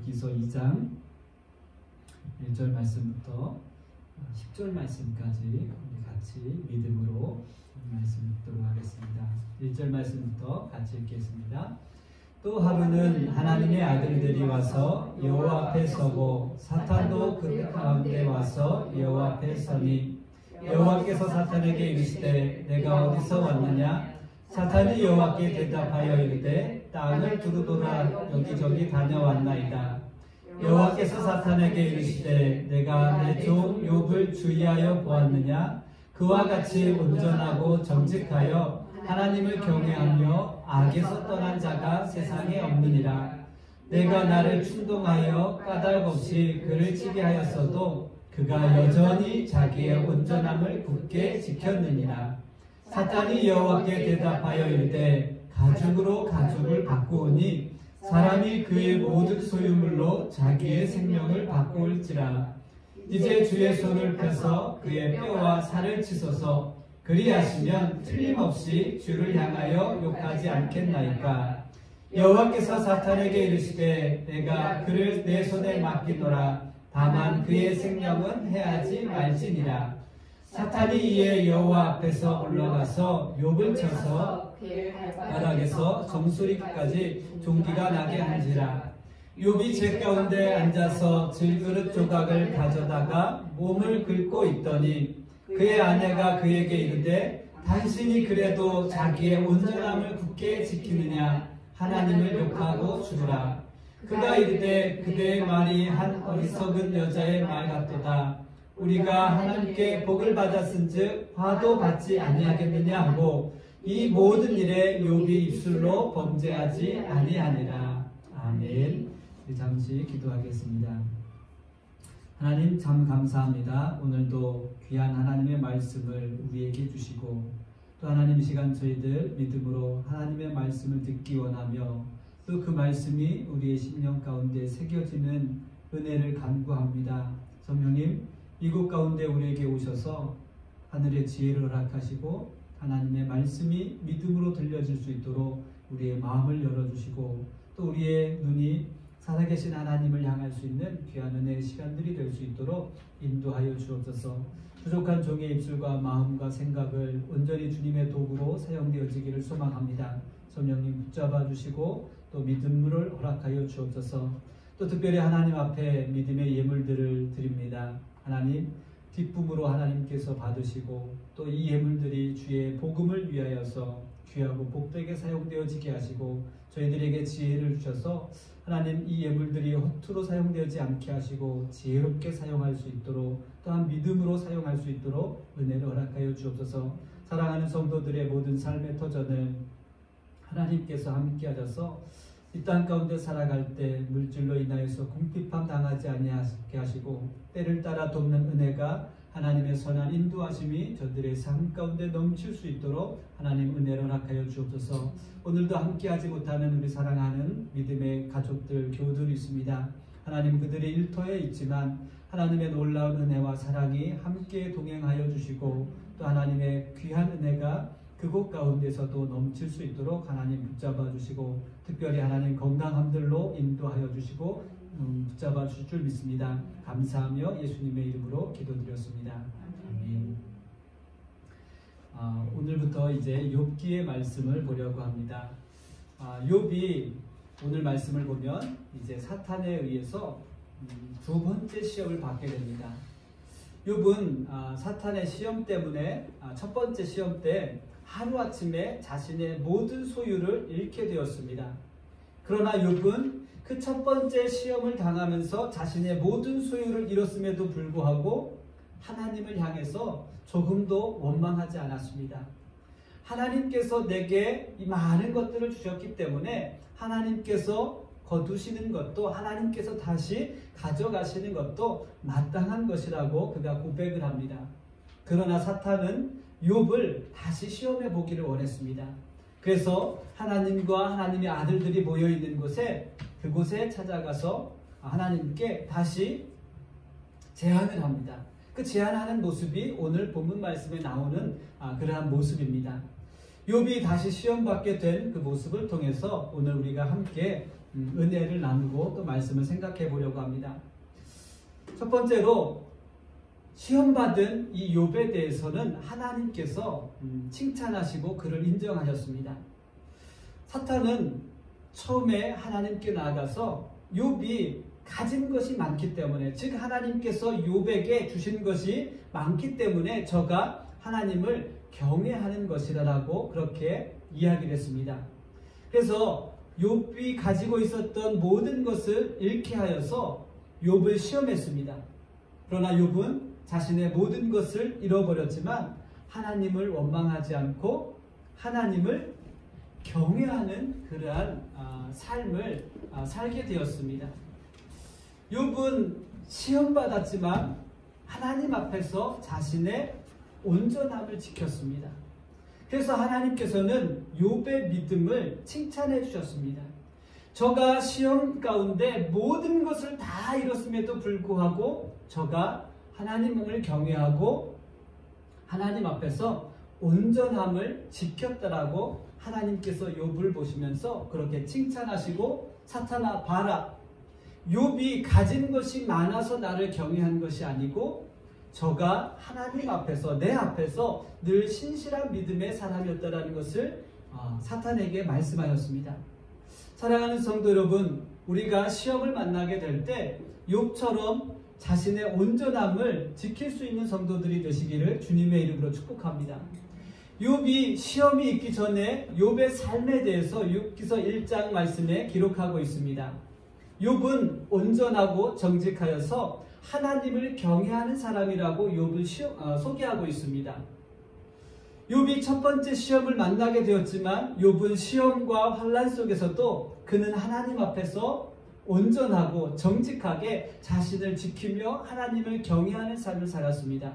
욥기서 2장 1절 말씀부터 10절 말씀까지 우리 같이 믿음으로 말씀 읽도록 하겠습니다. 1절 말씀부터 같이 읽겠습니다. 또 하루는 하나님의 아들들이 와서 여호와 앞에 서고 사탄도 그 가운데 와서 여호와 앞에 서니 여호와께서 사탄에게 이르시되 내가 어디서 왔느냐? 사탄이 여호와께 대답하여 이르되 땅을 두루돌아 여기저기 다녀왔나이다. 여호와께서 사탄에게 이르시되 내가 내 종 욥을 주의하여 보았느냐? 그와 같이 온전하고 정직하여 하나님을 경외하며 악에서 떠난 자가 세상에 없느니라. 내가 나를 충동하여 까닭없이 그를 치게 하였어도 그가 여전히 자기의 온전함을 굳게 지켰느니라. 사탄이 여호와께 대답하여 이르되 가죽으로 가죽을 바꾸오니 사람이 그의 모든 소유물로 자기의 생명을 바꾸올지라. 이제 주의 손을 펴서 그의 뼈와 살을 치소서. 그리하시면 틀림없이 주를 향하여 욕하지 않겠나이까. 여호와께서 사탄에게 이르시되 내가 그를 내 손에 맡기노라. 다만 그의 생명은 해하지 말지니라. 사탄이 이에 여호와 앞에서 올라가서 욥을 쳐서 바닥에서 정수리까지 종기가 나게 한지라. 욥이 제 가운데 앉아서 질그릇 조각을 가져다가 몸을 긁고 있더니 그의 아내가 그에게 이르되 당신이 그래도 자기의 온전함을 굳게 지키느냐? 하나님을 욕하고 죽으라. 그가 이르되 그대의 말이 한 어리석은 여자의 말 같도다. 우리가 하나님께 복을 받았은즉 화도 받지 아니하겠느냐 하고 이 모든 일에 욥이 입술로 범죄하지 아니하니라. 아멘. 잠시 기도하겠습니다. 하나님 참 감사합니다. 오늘도 귀한 하나님의 말씀을 우리에게 주시고 또 하나님 이 시간 저희들 믿음으로 하나님의 말씀을 듣기 원하며 또 그 말씀이 우리의 심령 가운데 새겨지는 은혜를 간구합니다. 성령님 이곳 가운데 우리에게 오셔서 하늘의 지혜를 허락하시고 하나님의 말씀이 믿음으로 들려질 수 있도록 우리의 마음을 열어주시고 또 우리의 눈이 살아계신 하나님을 향할 수 있는 귀한 은혜의 시간들이 될 수 있도록 인도하여 주옵소서. 부족한 종의 입술과 마음과 생각을 온전히 주님의 도구로 사용되어지기를 소망합니다. 성령님 붙잡아 주시고 또 믿음을 허락하여 주옵소서. 또 특별히 하나님 앞에 믿음의 예물들을 드립니다. 하나님 기쁨으로 하나님께서 받으시고 또 이 예물들이 주의 복음을 위하여서 귀하고 복되게 사용되어지게 하시고 저희들에게 지혜를 주셔서 하나님 이 예물들이 허투루 사용되지 않게 하시고 지혜롭게 사용할 수 있도록 또한 믿음으로 사용할 수 있도록 은혜를 허락하여 주옵소서. 사랑하는 성도들의 모든 삶의 터전을 하나님께서 함께 하셔서 이 땅 가운데 살아갈 때 물질로 인하여서 궁핍함 당하지 아니하게 하시고 때를 따라 돕는 은혜가 하나님의 선한 인도하심이 저들의 삶 가운데 넘칠 수 있도록 하나님 은혜를 허락하여 주옵소서. 오늘도 함께하지 못하는 우리 사랑하는 믿음의 가족들, 교우들이 있습니다. 하나님 그들의 일터에 있지만 하나님의 놀라운 은혜와 사랑이 함께 동행하여 주시고 또 하나님의 귀한 은혜가 그곳 가운데서도 넘칠 수 있도록 하나님 붙잡아 주시고 특별히 하나님 건강함들로 인도하여 주시고 붙잡아 주실 줄 믿습니다. 감사하며 예수님의 이름으로 기도드렸습니다. 아멘. 오늘부터 이제 욥기의 말씀을 보려고 합니다. 욥이 오늘 말씀을 보면 이제 사탄에 의해서 두 번째 시험을 받게 됩니다. 욥은 사탄의 시험 때문에 첫 번째 시험 때 하루아침에 자신의 모든 소유를 잃게 되었습니다. 그러나 욥은 그 첫 번째 시험을 당하면서 자신의 모든 소유를 잃었음에도 불구하고 하나님을 향해서 조금도 원망하지 않았습니다. 하나님께서 내게 이 많은 것들을 주셨기 때문에 하나님께서 거두시는 것도 하나님께서 다시 가져가시는 것도 마땅한 것이라고 그가 고백을 합니다. 그러나 사탄은 욥을 다시 시험해 보기를 원했습니다. 그래서 하나님과 하나님의 아들들이 모여있는 곳에 그곳에 찾아가서 하나님께 다시 제안을 합니다. 그 제안하는 모습이 오늘 본문 말씀에 나오는 그러한 모습입니다. 욥이 다시 시험받게 된 그 모습을 통해서 오늘 우리가 함께 은혜를 나누고 또 말씀을 생각해 보려고 합니다. 첫 번째로 시험받은 이 욥에 대해서는 하나님께서 칭찬하시고 그를 인정하셨습니다. 사탄은 처음에 하나님께 나아가서 욥이 가진 것이 많기 때문에, 즉 하나님께서 욥에게 주신 것이 많기 때문에 저가 하나님을 경외하는 것이라고 그렇게 이야기를 했습니다. 그래서 욥이 가지고 있었던 모든 것을 잃게 하여서 욥을 시험했습니다. 그러나 욥은 자신의 모든 것을 잃어버렸지만 하나님을 원망하지 않고 하나님을 경외하는 그러한 삶을 살게 되었습니다. 욥은 시험받았지만 하나님 앞에서 자신의 온전함을 지켰습니다. 그래서 하나님께서는 욥의 믿음을 칭찬해 주셨습니다. 저가 시험 가운데 모든 것을 다 잃었음에도 불구하고 저가 하나님을 경외하고 하나님 앞에서 온전함을 지켰다라고 하나님께서 욥을 보시면서 그렇게 칭찬하시고, 사탄아 봐라, 욥이 가진 것이 많아서 나를 경외한 것이 아니고 저가 하나님 앞에서, 내 앞에서 늘 신실한 믿음의 사람이었다라는 것을 사탄에게 말씀하였습니다. 사랑하는 성도 여러분, 우리가 시험을 만나게 될 때 욥처럼 자신의 온전함을 지킬 수 있는 성도들이 되시기를 주님의 이름으로 축복합니다. 욥이 시험이 있기 전에 욥의 삶에 대해서 욥기서 1장 말씀에 기록하고 있습니다. 욥은 온전하고 정직하여서 하나님을 경외하는 사람이라고 욥을 소개하고 있습니다. 욥이 첫 번째 시험을 만나게 되었지만 욥은 시험과 환난 속에서도 그는 하나님 앞에서 온전하고 정직하게 자신을 지키며 하나님을 경외하는 삶을 살았습니다.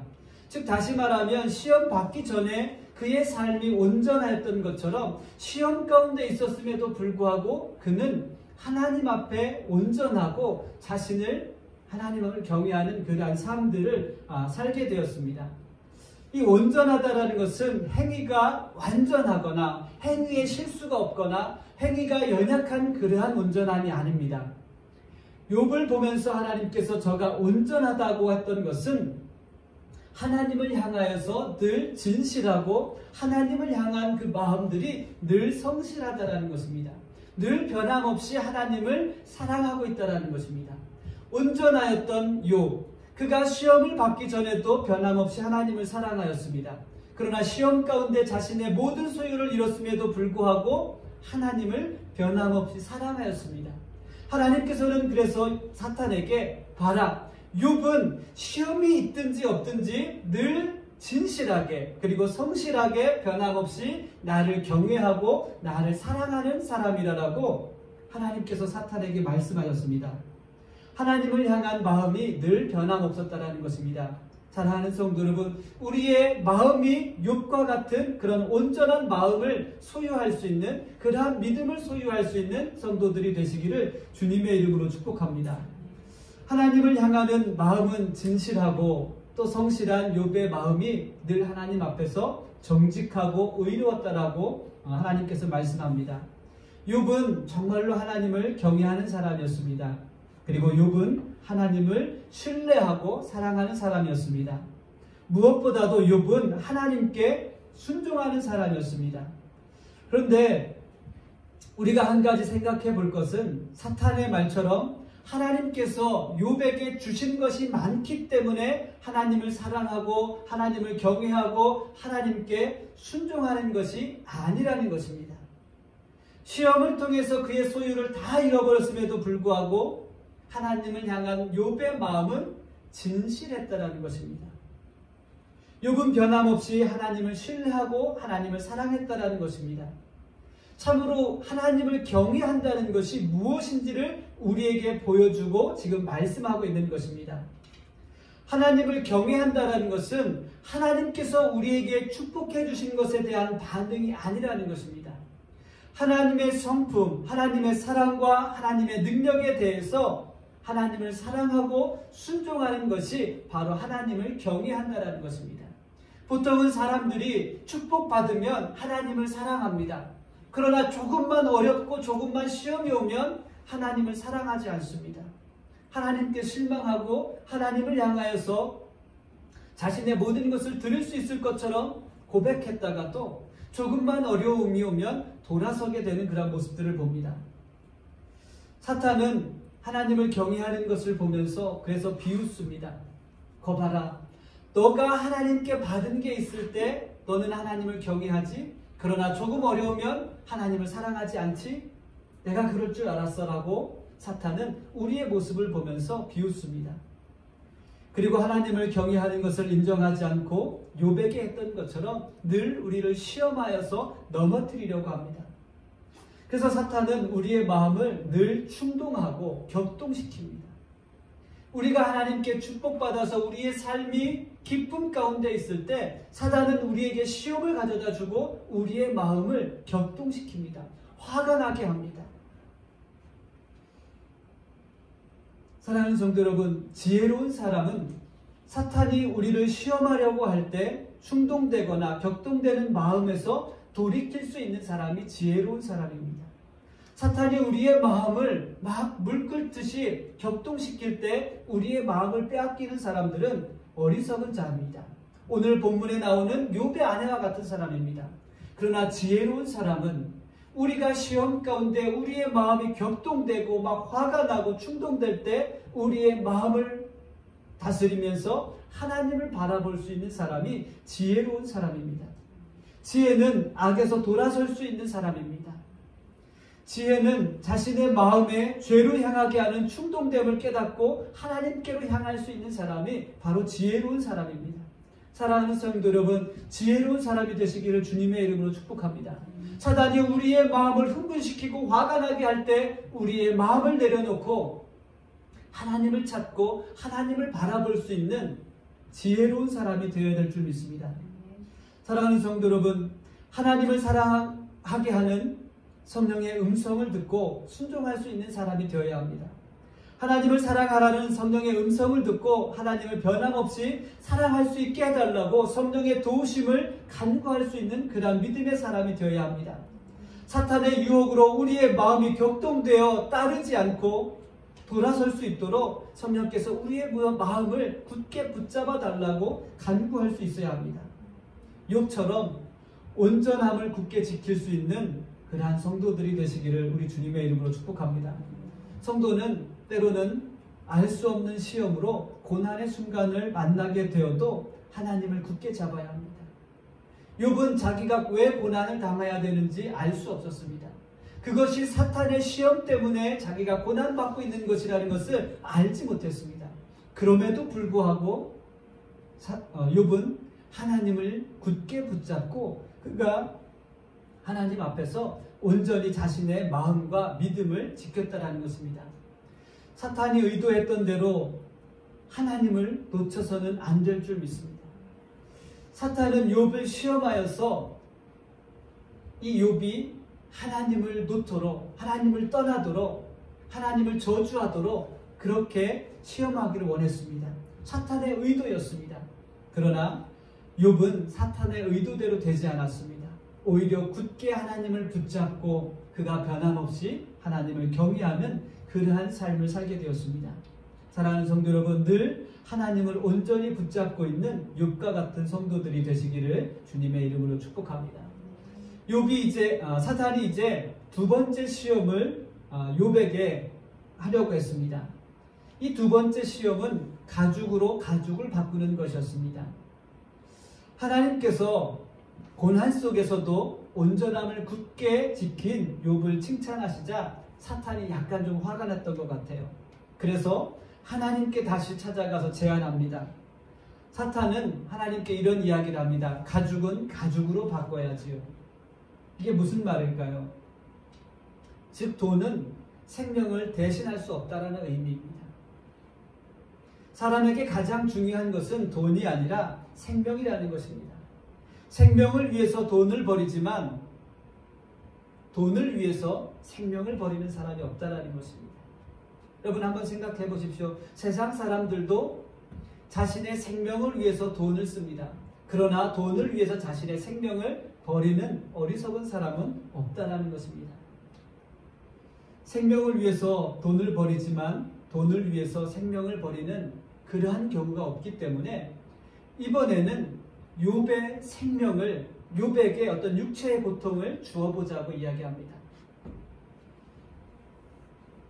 즉 다시 말하면 시험 받기 전에 그의 삶이 온전하였던 것처럼 시험 가운데 있었음에도 불구하고 그는 하나님 앞에 온전하고 자신을 하나님을 경외하는 그러한 삶들을 살게 되었습니다. 이 온전하다라는 것은 행위가 완전하거나 행위에 실수가 없거나 행위가 연약한 그러한 온전함이 아닙니다. 욥을 보면서 하나님께서 저가 온전하다고 했던 것은 하나님을 향하여서 늘 진실하고 하나님을 향한 그 마음들이 늘 성실하다라는 것입니다. 늘 변함없이 하나님을 사랑하고 있다라는 것입니다. 온전하였던 욥, 그가 시험을 받기 전에도 변함없이 하나님을 사랑하였습니다. 그러나 시험 가운데 자신의 모든 소유를 잃었음에도 불구하고 하나님을 변함없이 사랑하였습니다. 하나님께서는 그래서 사탄에게 봐라, 욥은 시험이 있든지 없든지 늘 진실하게 그리고 성실하게 변함없이 나를 경외하고 나를 사랑하는 사람이라고 하나님께서 사탄에게 말씀하셨습니다. 하나님을 향한 마음이 늘 변함없었다라는 것입니다. 사랑하는 성도 여러분, 우리의 마음이 욥과 같은 그런 온전한 마음을 소유할 수 있는, 그러한 믿음을 소유할 수 있는 성도들이 되시기를 주님의 이름으로 축복합니다. 하나님을 향하는 마음은 진실하고 또 성실한 욥의 마음이 늘 하나님 앞에서 정직하고 의로웠다라고 하나님께서 말씀합니다. 욥은 정말로 하나님을 경외하는 사람이었습니다. 그리고 욥은 하나님을 신뢰하고 사랑하는 사람이었습니다. 무엇보다도 욥은 하나님께 순종하는 사람이었습니다. 그런데 우리가 한 가지 생각해 볼 것은 사탄의 말처럼 하나님께서 욥에게 주신 것이 많기 때문에 하나님을 사랑하고 하나님을 경외하고 하나님께 순종하는 것이 아니라는 것입니다. 시험을 통해서 그의 소유를 다 잃어버렸음에도 불구하고 하나님을 향한 욥의 마음은 진실했다라는 것입니다. 욥은 변함없이 하나님을 신뢰하고 하나님을 사랑했다라는 것입니다. 참으로 하나님을 경외한다는 것이 무엇인지를 우리에게 보여주고 지금 말씀하고 있는 것입니다. 하나님을 경외한다는 것은 하나님께서 우리에게 축복해 주신 것에 대한 반응이 아니라는 것입니다. 하나님의 성품, 하나님의 사랑과 하나님의 능력에 대해서 하나님을 사랑하고 순종하는 것이 바로 하나님을 경외한다는 것입니다. 보통은 사람들이 축복받으면 하나님을 사랑합니다. 그러나 조금만 어렵고 조금만 시험이 오면 하나님을 사랑하지 않습니다. 하나님께 실망하고 하나님을 향하여서 자신의 모든 것을 드릴 수 있을 것처럼 고백했다가도 조금만 어려움이 오면 돌아서게 되는 그런 모습들을 봅니다. 사탄은 하나님을 경외하는 것을 보면서 그래서 비웃습니다. 거봐라, 너가 하나님께 받은 게 있을 때 너는 하나님을 경외하지, 그러나 조금 어려우면 하나님을 사랑하지 않지? 내가 그럴 줄 알았어 라고 사탄은 우리의 모습을 보면서 비웃습니다. 그리고 하나님을 경외하는 것을 인정하지 않고 욥에게 했던 것처럼 늘 우리를 시험하여서 넘어뜨리려고 합니다. 그래서 사탄은 우리의 마음을 늘 충동하고 격동시킵니다. 우리가 하나님께 축복받아서 우리의 삶이 기쁨 가운데 있을 때 사탄은 우리에게 시험을 가져다 주고 우리의 마음을 격동시킵니다. 화가 나게 합니다. 사랑하는 성도 여러분, 지혜로운 사람은 사탄이 우리를 시험하려고 할 때 충동되거나 격동되는 마음에서 돌이킬 수 있는 사람이 지혜로운 사람입니다. 사탄이 우리의 마음을 막 물끓듯이 격동시킬 때 우리의 마음을 빼앗기는 사람들은 어리석은 자입니다. 오늘 본문에 나오는 욥의 아내와 같은 사람입니다. 그러나 지혜로운 사람은 우리가 시험 가운데 우리의 마음이 격동되고 막 화가 나고 충동될 때 우리의 마음을 다스리면서 하나님을 바라볼 수 있는 사람이 지혜로운 사람입니다. 지혜는 악에서 돌아설 수 있는 사람입니다. 지혜는 자신의 마음에 죄로 향하게 하는 충동됨을 깨닫고 하나님께로 향할 수 있는 사람이 바로 지혜로운 사람입니다. 사랑하는 성도 여러분, 지혜로운 사람이 되시기를 주님의 이름으로 축복합니다. 사단이 우리의 마음을 흥분시키고 화가 나게 할 때 우리의 마음을 내려놓고 하나님을 찾고 하나님을 바라볼 수 있는 지혜로운 사람이 되어야 될 줄 믿습니다. 사랑하는 성도 여러분, 하나님을 사랑하게 하는 성령의 음성을 듣고 순종할 수 있는 사람이 되어야 합니다. 하나님을 사랑하라는 성령의 음성을 듣고 하나님을 변함없이 사랑할 수 있게 해달라고 성령의 도우심을 간구할 수 있는 그런 믿음의 사람이 되어야 합니다. 사탄의 유혹으로 우리의 마음이 격동되어 따르지 않고 돌아설 수 있도록 성령께서 우리의 마음을 굳게 붙잡아 달라고 간구할 수 있어야 합니다. 욥처럼 온전함을 굳게 지킬 수 있는 그러한 성도들이 되시기를 우리 주님의 이름으로 축복합니다. 성도는 때로는 알 수 없는 시험으로 고난의 순간을 만나게 되어도 하나님을 굳게 잡아야 합니다. 욥은 자기가 왜 고난을 당해야 되는지 알 수 없었습니다. 그것이 사탄의 시험 때문에 자기가 고난받고 있는 것이라는 것을 알지 못했습니다. 그럼에도 불구하고 욥은 하나님을 굳게 붙잡고 그가 하나님 앞에서 온전히 자신의 마음과 믿음을 지켰다라는 것입니다. 사탄이 의도했던 대로 하나님을 놓쳐서는 안 될 줄 믿습니다. 사탄은 욥을 시험하여서 이 욥이 하나님을 놓도록, 하나님을 떠나도록, 하나님을 저주하도록 그렇게 시험하기를 원했습니다. 사탄의 의도였습니다. 그러나 욥은 사탄의 의도대로 되지 않았습니다. 오히려 굳게 하나님을 붙잡고 그가 변함없이 하나님을 경외하는 그러한 삶을 살게 되었습니다. 사랑하는 성도 여러분, 늘 하나님을 온전히 붙잡고 있는 욥과 같은 성도들이 되시기를 주님의 이름으로 축복합니다. 사탄이 이제 두 번째 시험을 욥에게 하려고 했습니다. 이 두 번째 시험은 가죽으로 가죽을 바꾸는 것이었습니다. 하나님께서 고난 속에서도 온전함을 굳게 지킨 욥을 칭찬하시자 사탄이 약간 좀 화가 났던 것 같아요. 그래서 하나님께 다시 찾아가서 제안합니다. 사탄은 하나님께 이런 이야기를 합니다. 가죽은 가죽으로 바꿔야지요. 이게 무슨 말일까요? 즉 돈은 생명을 대신할 수 없다는 의미입니다. 사람에게 가장 중요한 것은 돈이 아니라 생명이라는 것입니다. 생명을 위해서 돈을 버리지만 돈을 위해서 생명을 버리는 사람이 없다는 것입니다. 여러분 한번 생각해 보십시오. 세상 사람들도 자신의 생명을 위해서 돈을 씁니다. 그러나 돈을 위해서 자신의 생명을 버리는 어리석은 사람은 없다는 것입니다. 생명을 위해서 돈을 버리지만 돈을 위해서 생명을 버리는 그러한 경우가 없기 때문에 이번에는 욥의 생명을, 욥에게 어떤 육체의 고통을 주어보자고 이야기합니다.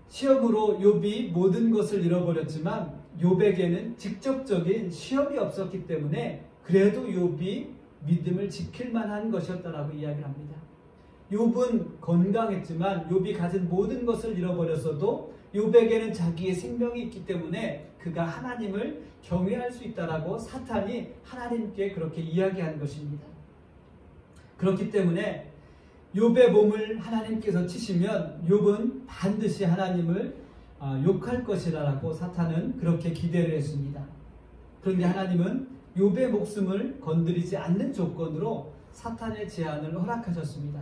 시험으로 욥이 모든 것을 잃어버렸지만 욥에게는 직접적인 시험이 없었기 때문에 그래도 욥이 믿음을 지킬 만한 것이었다라고 이야기를 합니다. 욥은 건강했지만 욥이 가진 모든 것을 잃어버렸어도 욥에게는 자기의 생명이 있기 때문에 그가 하나님을 경외할 수 있다라고 사탄이 하나님께 그렇게 이야기한 것입니다. 그렇기 때문에 욥의 몸을 하나님께서 치시면 욥은 반드시 하나님을 욕할 것이라고 사탄은 그렇게 기대를 했습니다. 그런데 하나님은 욥의 목숨을 건드리지 않는 조건으로 사탄의 제안을 허락하셨습니다.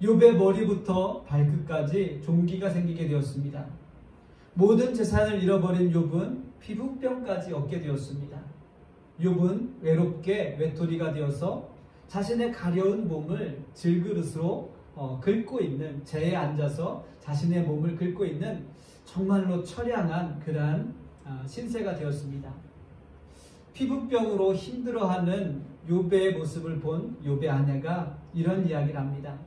욥의 머리부터 발끝까지 종기가 생기게 되었습니다. 모든 재산을 잃어버린 욥은 피부병까지 얻게 되었습니다. 욥은 외롭게 외톨이가 되어서 자신의 가려운 몸을 질그릇으로 긁고 있는, 재에 앉아서 자신의 몸을 긁고 있는 정말로 처량한 그러한 신세가 되었습니다. 피부병으로 힘들어하는 욥의 모습을 본 욥의 아내가 이런 이야기를 합니다.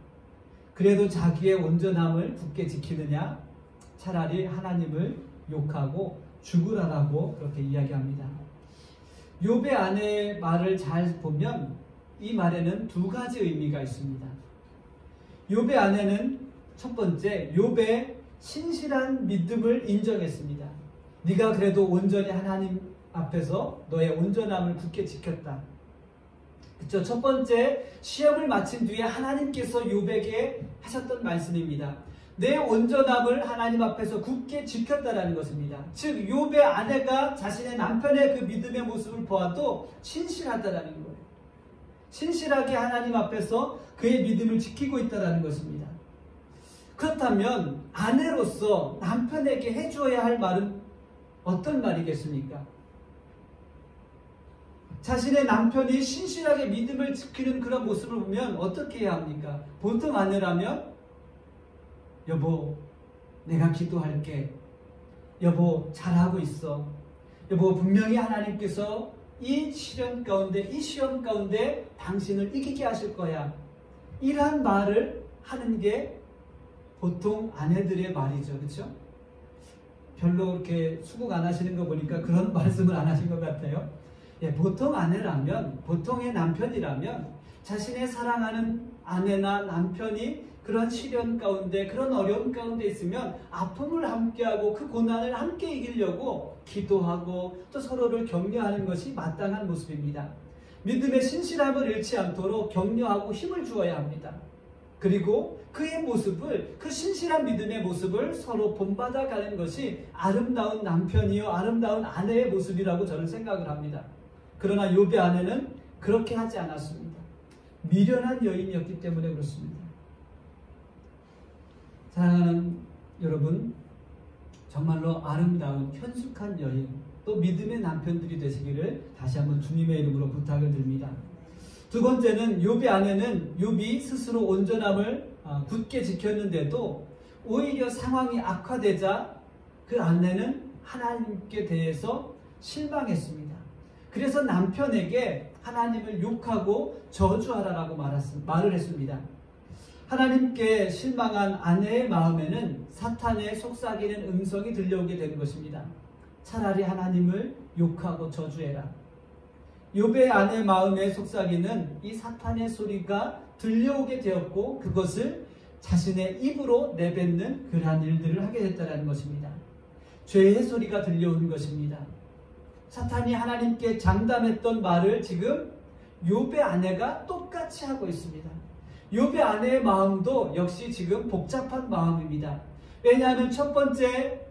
그래도 자기의 온전함을 굳게 지키느냐? 차라리 하나님을 욕하고 죽으라라고 그렇게 이야기합니다. 욥의 아내의 말을 잘 보면 이 말에는 두 가지 의미가 있습니다. 욥의 아내는 첫 번째, 욥의 신실한 믿음을 인정했습니다. 네가 그래도 온전히 하나님 앞에서 너의 온전함을 굳게 지켰다. 그렇죠? 첫 번째, 시험을 마친 뒤에 하나님께서 욥에게 하셨던 말씀입니다. 내 온전함을 하나님 앞에서 굳게 지켰다라는 것입니다. 즉 욥의 아내가 자신의 남편의 그 믿음의 모습을 보아도 신실하다라는 거예요. 신실하게 하나님 앞에서 그의 믿음을 지키고 있다는 것입니다. 그렇다면 아내로서 남편에게 해주어야 할 말은 어떤 말이겠습니까? 자신의 남편이 신실하게 믿음을 지키는 그런 모습을 보면 어떻게 해야 합니까? 보통 아내라면 여보, 내가 기도할게. 여보, 잘하고 있어. 여보, 분명히 하나님께서 이 시련 가운데, 이 시험 가운데 당신을 이기게 하실 거야. 이러한 말을 하는 게 보통 아내들의 말이죠. 그렇죠? 별로 그렇게 수긍 안 하시는 거 보니까 그런 말씀을 안 하신 것 같아요. 예, 보통 아내라면, 보통의 남편이라면 자신의 사랑하는 아내나 남편이 그런 시련 가운데, 그런 어려움 가운데 있으면 아픔을 함께하고 그 고난을 함께 이기려고 기도하고 또 서로를 격려하는 것이 마땅한 모습입니다. 믿음의 신실함을 잃지 않도록 격려하고 힘을 주어야 합니다. 그리고 그의 모습을, 그 신실한 믿음의 모습을 서로 본받아 가는 것이 아름다운 남편이요, 아름다운 아내의 모습이라고 저는 생각을 합니다. 그러나 욥의 아내는 그렇게 하지 않았습니다. 미련한 여인이었기 때문에 그렇습니다. 사랑하는 여러분, 정말로 아름다운 현숙한 여인, 또 믿음의 남편들이 되시기를 다시 한번 주님의 이름으로 부탁을 드립니다. 두 번째는 욥의 아내는 욥이 스스로 온전함을 굳게 지켰는데도 오히려 상황이 악화되자 그 아내는 하나님께 대해서 실망했습니다. 그래서 남편에게 하나님을 욕하고 저주하라라고 말을 했습니다. 하나님께 실망한 아내의 마음에는 사탄의 속삭이는 음성이 들려오게 되는 것입니다. 차라리 하나님을 욕하고 저주해라. 욥의 아내 마음에 속삭이는 이 사탄의 소리가 들려오게 되었고 그것을 자신의 입으로 내뱉는 그러한 일들을 하게 됐다는 것입니다. 죄의 소리가 들려오는 것입니다. 사탄이 하나님께 장담했던 말을 지금 욥의 아내가 똑같이 하고 있습니다. 욥의 아내의 마음도 역시 지금 복잡한 마음입니다. 왜냐하면 첫 번째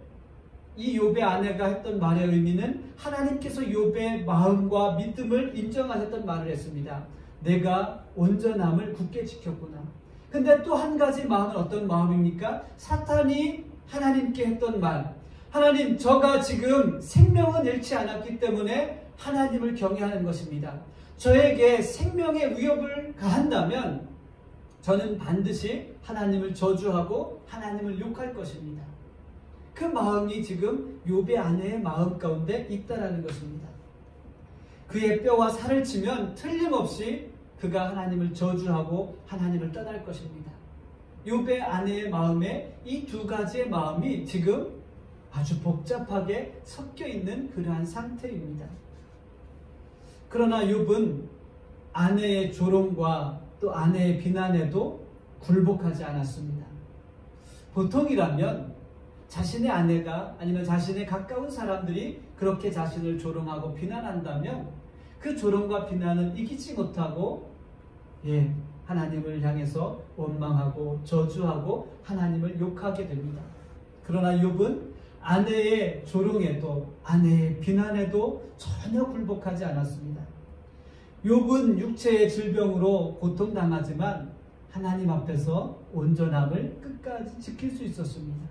이 욥의 아내가 했던 말의 의미는 하나님께서 욥의 마음과 믿음을 인정하셨던 말을 했습니다. 내가 온전함을 굳게 지켰구나. 근데 또 한 가지 마음은 어떤 마음입니까? 사탄이 하나님께 했던 말. 하나님, 저가 지금 생명은 잃지 않았기 때문에 하나님을 경외하는 것입니다. 저에게 생명의 위협을 가한다면 저는 반드시 하나님을 저주하고 하나님을 욕할 것입니다. 그 마음이 지금 욥의 아내의 마음 가운데 있다라는 것입니다. 그의 뼈와 살을 치면 틀림없이 그가 하나님을 저주하고 하나님을 떠날 것입니다. 욥의 아내의 마음에 이 두 가지의 마음이 지금 아주 복잡하게 섞여 있는 그러한 상태입니다. 그러나 욥은 아내의 조롱과 또 아내의 비난에도 굴복하지 않았습니다. 보통이라면 자신의 아내가 아니면 자신의 가까운 사람들이 그렇게 자신을 조롱하고 비난한다면 그 조롱과 비난은 이기지 못하고 하나님을 향해서 원망하고 저주하고 하나님을 욕하게 됩니다. 그러나 욥은 아내의 조롱에도 아내의 비난에도 전혀 굴복하지 않았습니다. 욥은 육체의 질병으로 고통당하지만 하나님 앞에서 온전함을 끝까지 지킬 수 있었습니다.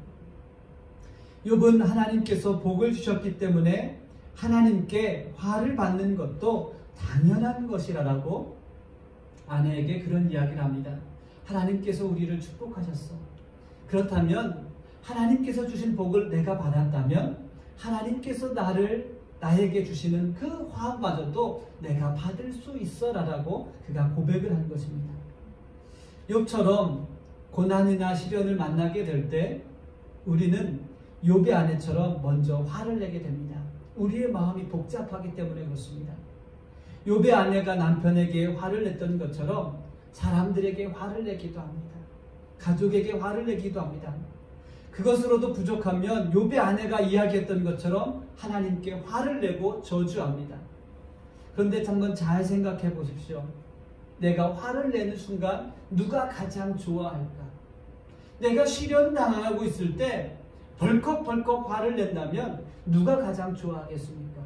욥은 하나님께서 복을 주셨기 때문에 하나님께 화를 받는 것도 당연한 것이라고 아내에게 그런 이야기를 합니다. 하나님께서 우리를 축복하셨어. 그렇다면 하나님께서 주신 복을 내가 받았다면 하나님께서 나에게 주시는 그 화마저도 내가 받을 수 있어라고 그가 고백을 한 것입니다. 욥처럼 고난이나 시련을 만나게 될 때 우리는 욥의 아내처럼 먼저 화를 내게 됩니다. 우리의 마음이 복잡하기 때문에 그렇습니다. 욥의 아내가 남편에게 화를 냈던 것처럼 사람들에게 화를 내기도 합니다. 가족에게 화를 내기도 합니다. 그것으로도 부족하면 욥의 아내가 이야기했던 것처럼 하나님께 화를 내고 저주합니다. 그런데 한번 잘 생각해 보십시오. 내가 화를 내는 순간 누가 가장 좋아할까? 내가 시련당하고 있을 때 벌컥벌컥 화를 낸다면 누가 가장 좋아하겠습니까?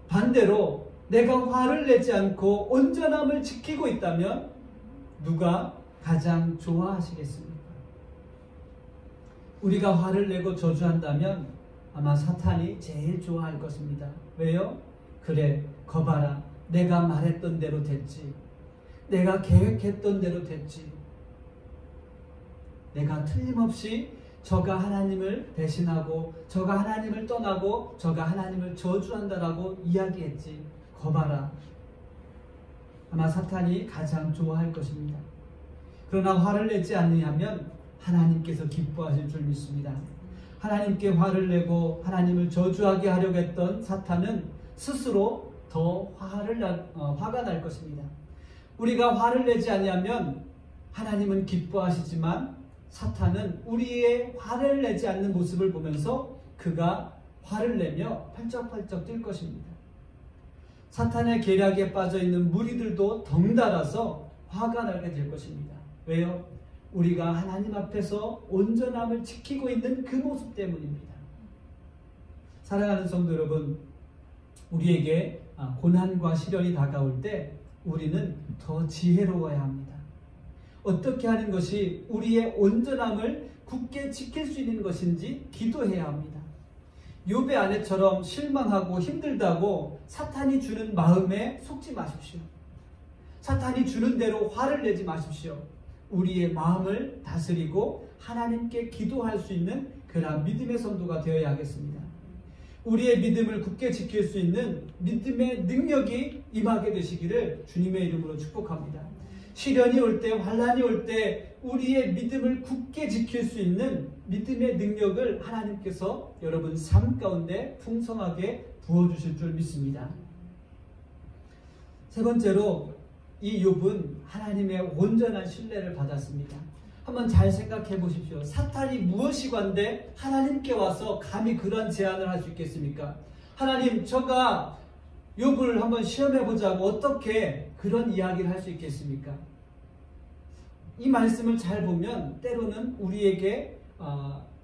반대로 내가 화를 내지 않고 온전함을 지키고 있다면 누가 가장 좋아하시겠습니까? 우리가 화를 내고 저주한다면 아마 사탄이 제일 좋아할 것입니다. 왜요? 그래, 거봐라. 내가 말했던 대로 됐지. 내가 계획했던 대로 됐지. 내가 틀림없이 저가 하나님을 배신하고 저가 하나님을 떠나고 저가 하나님을 저주한다라고 이야기했지. 거봐라. 아마 사탄이 가장 좋아할 것입니다. 그러나 화를 내지 않느냐면 하나님께서 기뻐하실 줄 믿습니다. 하나님께 화를 내고 하나님을 저주하게 하려고 했던 사탄은 스스로 더 화가 날 것입니다. 우리가 화를 내지 않으면 하나님은 기뻐하시지만 사탄은 우리의 화를 내지 않는 모습을 보면서 그가 화를 내며 펄쩍펄쩍 뛸 것입니다. 사탄의 계략에 빠져있는 무리들도 덩달아서 화가 나게 될 것입니다. 왜요? 우리가 하나님 앞에서 온전함을 지키고 있는 그 모습 때문입니다. 사랑하는 성도 여러분, 우리에게 고난과 시련이 다가올 때 우리는 더 지혜로워야 합니다. 어떻게 하는 것이 우리의 온전함을 굳게 지킬 수 있는 것인지 기도해야 합니다. 욥의 아내처럼 실망하고 힘들다고 사탄이 주는 마음에 속지 마십시오. 사탄이 주는 대로 화를 내지 마십시오. 우리의 마음을 다스리고 하나님께 기도할 수 있는 그런 믿음의 성도가 되어야 하겠습니다. 우리의 믿음을 굳게 지킬 수 있는 믿음의 능력이 임하게 되시기를 주님의 이름으로 축복합니다. 시련이 올 때, 환난이 올 때 우리의 믿음을 굳게 지킬 수 있는 믿음의 능력을 하나님께서 여러분 삶 가운데 풍성하게 부어주실 줄 믿습니다. 세 번째로 이 욥은 하나님의 온전한 신뢰를 받았습니다. 한번 잘 생각해 보십시오. 사탄이 무엇이건데 하나님께 와서 감히 그런 제안을 할 수 있겠습니까? 하나님, 저가 욥을 한번 시험해 보자고 어떻게 그런 이야기를 할 수 있겠습니까? 이 말씀을 잘 보면 때로는 우리에게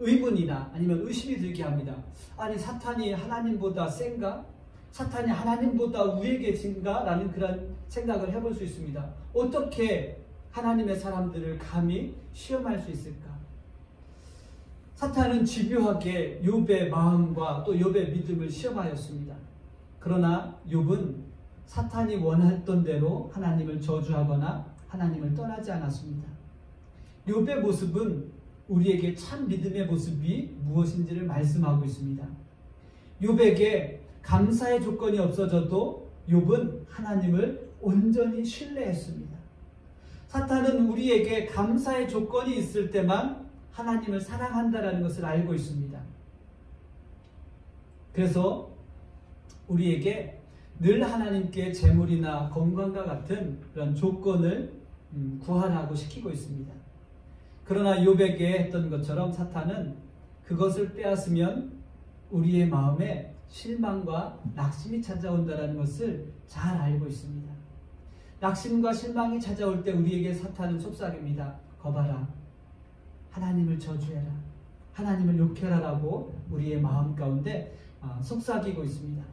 의문이나 아니면 의심이 들게 합니다. 아니, 사탄이 하나님보다 센가? 사탄이 하나님보다 위에 계신가? 라는 그런 생각을 해볼 수 있습니다. 어떻게 하나님의 사람들을 감히 시험할 수 있을까? 사탄은 집요하게 욥의 마음과 또 욥의 믿음을 시험하였습니다. 그러나 욥은 사탄이 원했던 대로 하나님을 저주하거나 하나님을 떠나지 않았습니다. 욥의 모습은 우리에게 참 믿음의 모습이 무엇인지를 말씀하고 있습니다. 욥에게 감사의 조건이 없어져도 욥은 하나님을 온전히 신뢰했습니다. 사탄은 우리에게 감사의 조건이 있을 때만 하나님을 사랑한다는 것을 알고 있습니다. 그래서 우리에게 늘 하나님께 재물이나 건강과 같은 그런 조건을 구하라고 시키고 있습니다. 그러나 욥에게 했던 것처럼 사탄은 그것을 빼앗으면 우리의 마음에 실망과 낙심이 찾아온다는 것을 잘 알고 있습니다. 낙심과 실망이 찾아올 때 우리에게 사탄은 속삭입니다. 거봐라. 하나님을 저주해라. 하나님을 욕해라 라고 우리의 마음 가운데 속삭이고 있습니다.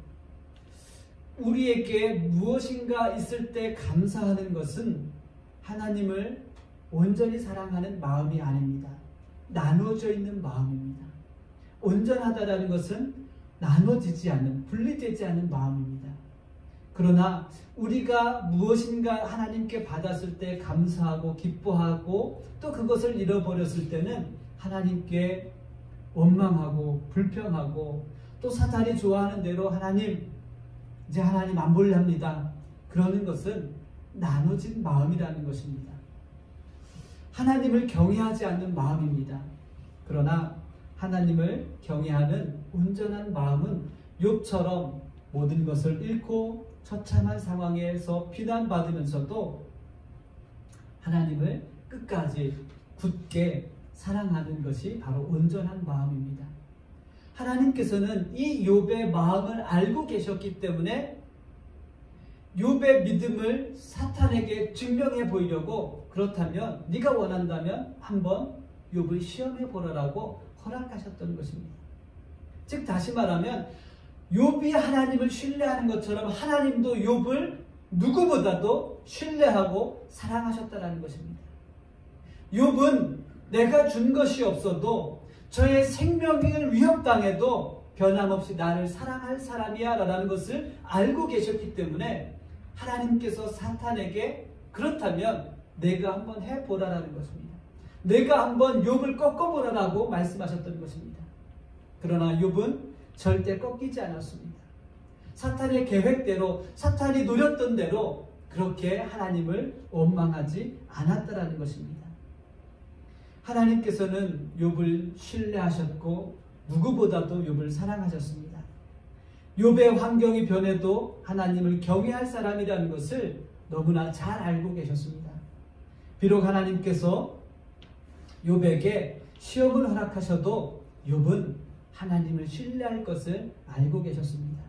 우리에게 무엇인가 있을 때 감사하는 것은 하나님을 온전히 사랑하는 마음이 아닙니다. 나눠져 있는 마음입니다. 온전하다라는 것은 나눠지지 않는, 분리되지 않는 마음입니다. 그러나 우리가 무엇인가 하나님께 받았을 때 감사하고 기뻐하고 또 그것을 잃어버렸을 때는 하나님께 원망하고 불평하고 또 사탄이 좋아하는 대로 하나님, 이제 하나님 안 볼랍니다. 그러는 것은 나눠진 마음이라는 것입니다. 하나님을 경외하지 않는 마음입니다. 그러나 하나님을 경외하는 온전한 마음은 욥처럼 모든 것을 잃고 처참한 상황에서 비난받으면서도 하나님을 끝까지 굳게 사랑하는 것이 바로 온전한 마음입니다. 하나님께서는 이 욥의 마음을 알고 계셨기 때문에 욥의 믿음을 사탄에게 증명해 보이려고, 그렇다면 네가 원한다면 한번 욥을 시험해 보라라고 허락하셨던 것입니다. 즉 다시 말하면 욥이 하나님을 신뢰하는 것처럼 하나님도 욥을 누구보다도 신뢰하고 사랑하셨다는 것입니다. 욥은 내가 준 것이 없어도 저의 생명을 위협당해도 변함없이 나를 사랑할 사람이야 라는 것을 알고 계셨기 때문에 하나님께서 사탄에게 그렇다면 내가 한번 해보라라는 것입니다. 내가 한번 욥을 꺾어보라라고 말씀하셨던 것입니다. 그러나 욥은 절대 꺾이지 않았습니다. 사탄의 계획대로, 사탄이 노렸던 대로 그렇게 하나님을 원망하지 않았다라는 것입니다. 하나님께서는 욥을 신뢰하셨고 누구보다도 욥을 사랑하셨습니다. 욥의 환경이 변해도 하나님을 경외할 사람이라는 것을 너무나 잘 알고 계셨습니다. 비록 하나님께서 욥에게 시험을 허락하셔도 욥은 하나님을 신뢰할 것을 알고 계셨습니다.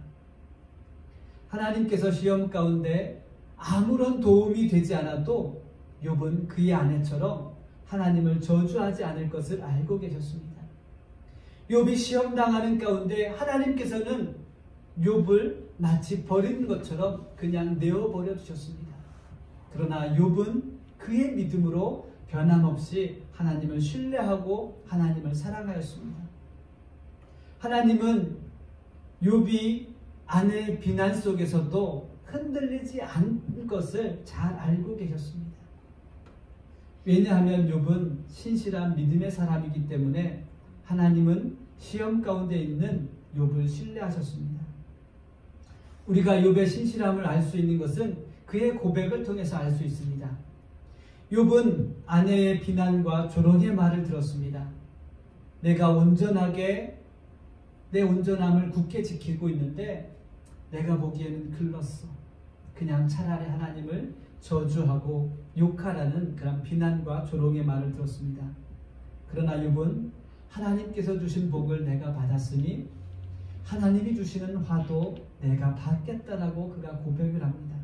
하나님께서 시험 가운데 아무런 도움이 되지 않아도 욥은 그의 아내처럼 하나님을 저주하지 않을 것을 알고 계셨습니다. 욥이 시험당하는 가운데 하나님께서는 욥을 마치 버린 것처럼 그냥 내어버려 두셨습니다. 그러나 욥은 그의 믿음으로 변함없이 하나님을 신뢰하고 하나님을 사랑하였습니다. 하나님은 욥이 아내의 비난 속에서도 흔들리지 않을 것을 잘 알고 계셨습니다. 왜냐하면 욥은 신실한 믿음의 사람이기 때문에 하나님은 시험 가운데 있는 욥을 신뢰하셨습니다. 우리가 욥의 신실함을 알 수 있는 것은 그의 고백을 통해서 알 수 있습니다. 욥은 아내의 비난과 조롱의 말을 들었습니다. 내가 온전하게 내 온전함을 굳게 지키고 있는데 내가 보기에는 글렀어. 그냥 차라리 하나님을 저주하고 욕하라는 그런 비난과 조롱의 말을 들었습니다. 그러나 욥은 하나님께서 주신 복을 내가 받았으니 하나님이 주시는 화도 내가 받겠다라고 그가 고백을 합니다.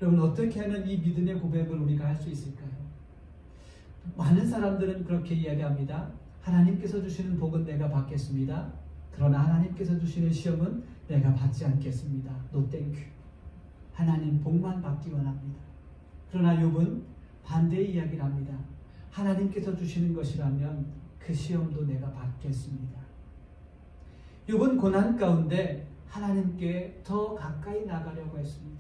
여러분, 어떻게 하면 이 믿음의 고백을 우리가 할 수 있을까요? 많은 사람들은 그렇게 이야기합니다. 하나님께서 주시는 복은 내가 받겠습니다. 그러나 하나님께서 주시는 시험은 내가 받지 않겠습니다. No thank you. 하나님 복만 받기 원합니다. 그러나 욥은 반대의 이야기를 합니다. 하나님께서 주시는 것이라면 그 시험도 내가 받겠습니다. 욥은 고난 가운데 하나님께 더 가까이 나가려고 했습니다.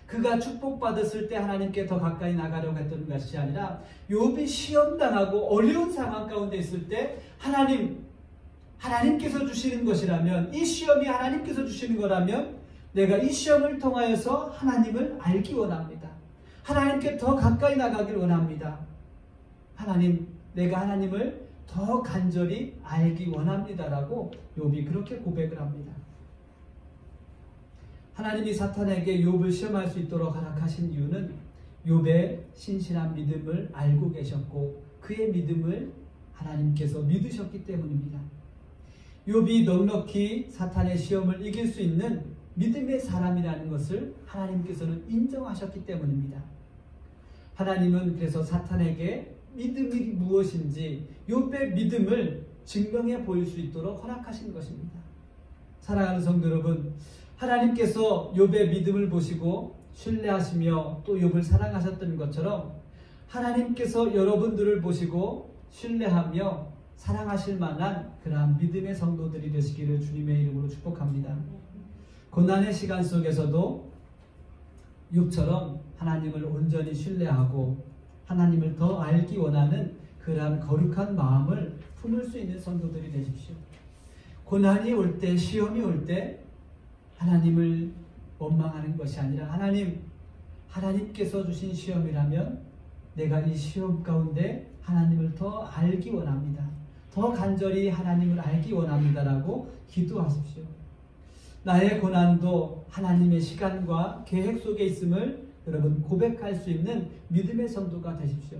그가 축복받았을 때 하나님께 더 가까이 나가려고 했던 것이 아니라 욥이 시험당하고 어려운 상황 가운데 있을 때 하나님께서 주시는 것이라면, 이 시험이 하나님께서 주시는 거라면 내가 이 시험을 통하여서 하나님을 알기 원합니다. 하나님께 더 가까이 나가길 원합니다. 내가 하나님을 더 간절히 알기 원합니다라고 욥이 그렇게 고백을 합니다. 하나님이 사탄에게 욥을 시험할 수 있도록 허락하신 이유는 욥의 신실한 믿음을 알고 계셨고 그의 믿음을 하나님께서 믿으셨기 때문입니다. 욥이 넉넉히 사탄의 시험을 이길 수 있는 믿음의 사람이라는 것을 하나님께서는 인정하셨기 때문입니다. 하나님은 그래서 사탄에게 믿음이 무엇인지 욥의 믿음을 증명해 보일 수 있도록 허락하신 것입니다. 사랑하는 성도 여러분, 하나님께서 욥의 믿음을 보시고 신뢰하시며 또 욥을 사랑하셨던 것처럼 하나님께서 여러분들을 보시고 신뢰하며 사랑하실 만한 그러한 믿음의 성도들이 되시기를 주님의 이름으로 축복합니다. 고난의 시간 속에서도 욥처럼 하나님을 온전히 신뢰하고 하나님을 더 알기 원하는 그러한 거룩한 마음을 품을 수 있는 성도들이 되십시오. 고난이 올 때, 시험이 올 때 하나님을 원망하는 것이 아니라 하나님께서 주신 시험이라면 내가 이 시험 가운데 하나님을 더 알기 원합니다. 더 간절히 하나님을 알기 원합니다라고 기도하십시오. 나의 고난도 하나님의 시간과 계획 속에 있음을 여러분 고백할 수 있는 믿음의 성도가 되십시오.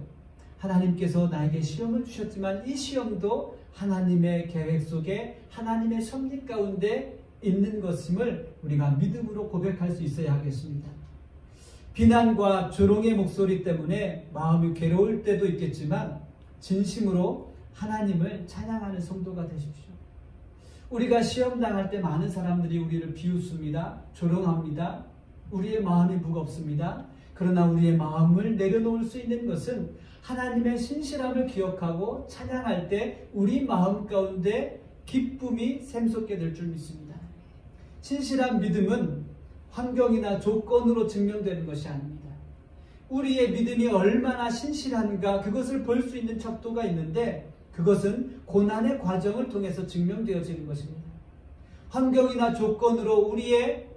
하나님께서 나에게 시험을 주셨지만 이 시험도 하나님의 계획 속에 하나님의 섭리 가운데 있는 것임을 우리가 믿음으로 고백할 수 있어야 하겠습니다. 비난과 조롱의 목소리 때문에 마음이 괴로울 때도 있겠지만 진심으로 하나님을 찬양하는 성도가 되십시오. 우리가 시험당할 때 많은 사람들이 우리를 비웃습니다. 조롱합니다. 우리의 마음이 무겁습니다. 그러나 우리의 마음을 내려놓을 수 있는 것은 하나님의 신실함을 기억하고 찬양할 때 우리 마음 가운데 기쁨이 샘솟게 될 줄 믿습니다. 신실한 믿음은 환경이나 조건으로 증명되는 것이 아닙니다. 우리의 믿음이 얼마나 신실한가 그것을 볼 수 있는 척도가 있는데 그것은 고난의 과정을 통해서 증명되어지는 것입니다. 환경이나 조건으로 우리의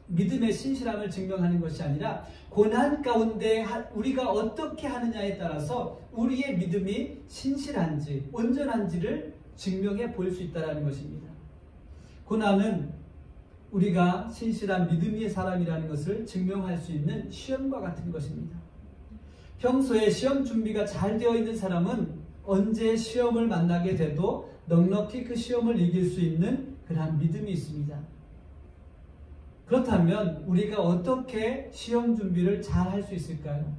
믿음의 신실함을 증명하는 것이 아니라 고난 가운데 우리가 어떻게 하느냐에 따라서 우리의 믿음이 신실한지 온전한지를 증명해 볼 수 있다는 것입니다. 고난은 우리가 신실한 믿음의 사람이라는 것을 증명할 수 있는 시험과 같은 것입니다. 평소에 시험 준비가 잘 되어 있는 사람은 언제 시험을 만나게 돼도 넉넉히 그 시험을 이길 수 있는 그러한 믿음이 있습니다. 그렇다면 우리가 어떻게 시험 준비를 잘 할 수 있을까요?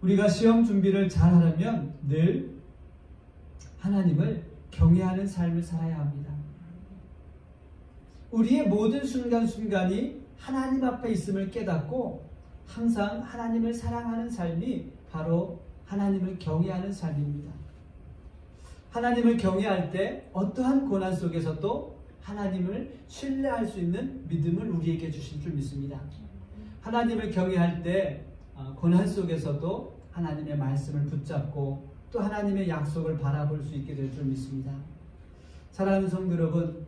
우리가 시험 준비를 잘 하려면 늘 하나님을 경외하는 삶을 살아야 합니다. 우리의 모든 순간순간이 하나님 앞에 있음을 깨닫고 항상 하나님을 사랑하는 삶이 바로 하나님을 경외하는 삶입니다. 하나님을 경외할 때 어떠한 고난 속에서도 하나님을 신뢰할 수 있는 믿음을 우리에게 주실 줄 믿습니다. 하나님을 경외할 때 고난 속에서도 하나님의 말씀을 붙잡고 또 하나님의 약속을 바라볼 수 있게 될 줄 믿습니다. 사랑하는 성도 여러분,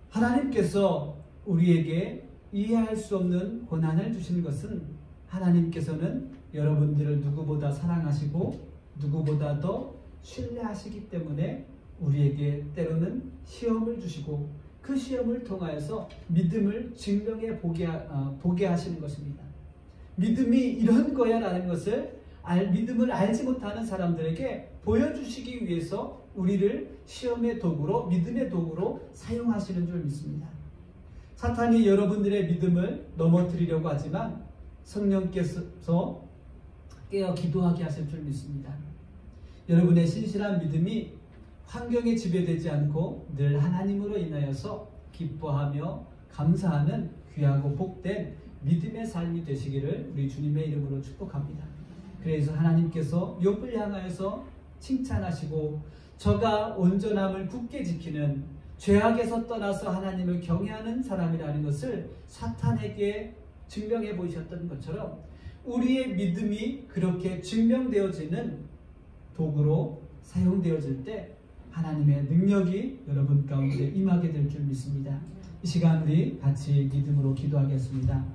하나님께서 우리에게 이해할 수 없는 고난을 주신 것은 하나님께서는 여러분들을 누구보다 사랑하시고 누구보다 더 신뢰하시기 때문에 우리에게 때로는 시험을 주시고 그 시험을 통하여서 믿음을 증명해 보게 하시는 것입니다. 믿음이 이런 거야 라는 것을 믿음을 알지 못하는 사람들에게 보여주시기 위해서 우리를 시험의 도구로 믿음의 도구로 사용하시는 줄 믿습니다. 사탄이 여러분들의 믿음을 넘어뜨리려고 하지만 성령께서 깨어 기도하게 하실 줄 믿습니다. 여러분의 신실한 믿음이 환경에 지배되지 않고 늘 하나님으로 인하여서 기뻐하며 감사하는 귀하고 복된 믿음의 삶이 되시기를 우리 주님의 이름으로 축복합니다. 그래서 하나님께서 욥을 향하여서 칭찬하시고 저가 온전함을 굳게 지키는 죄악에서 떠나서 하나님을 경외하는 사람이라는 것을 사탄에게 증명해 보이셨던 것처럼 우리의 믿음이 그렇게 증명되어지는 도구로 사용되어질 때 하나님의 능력이 여러분 가운데 임하게 될 줄 믿습니다. 이 시간 우리 같이 믿음으로 기도하겠습니다.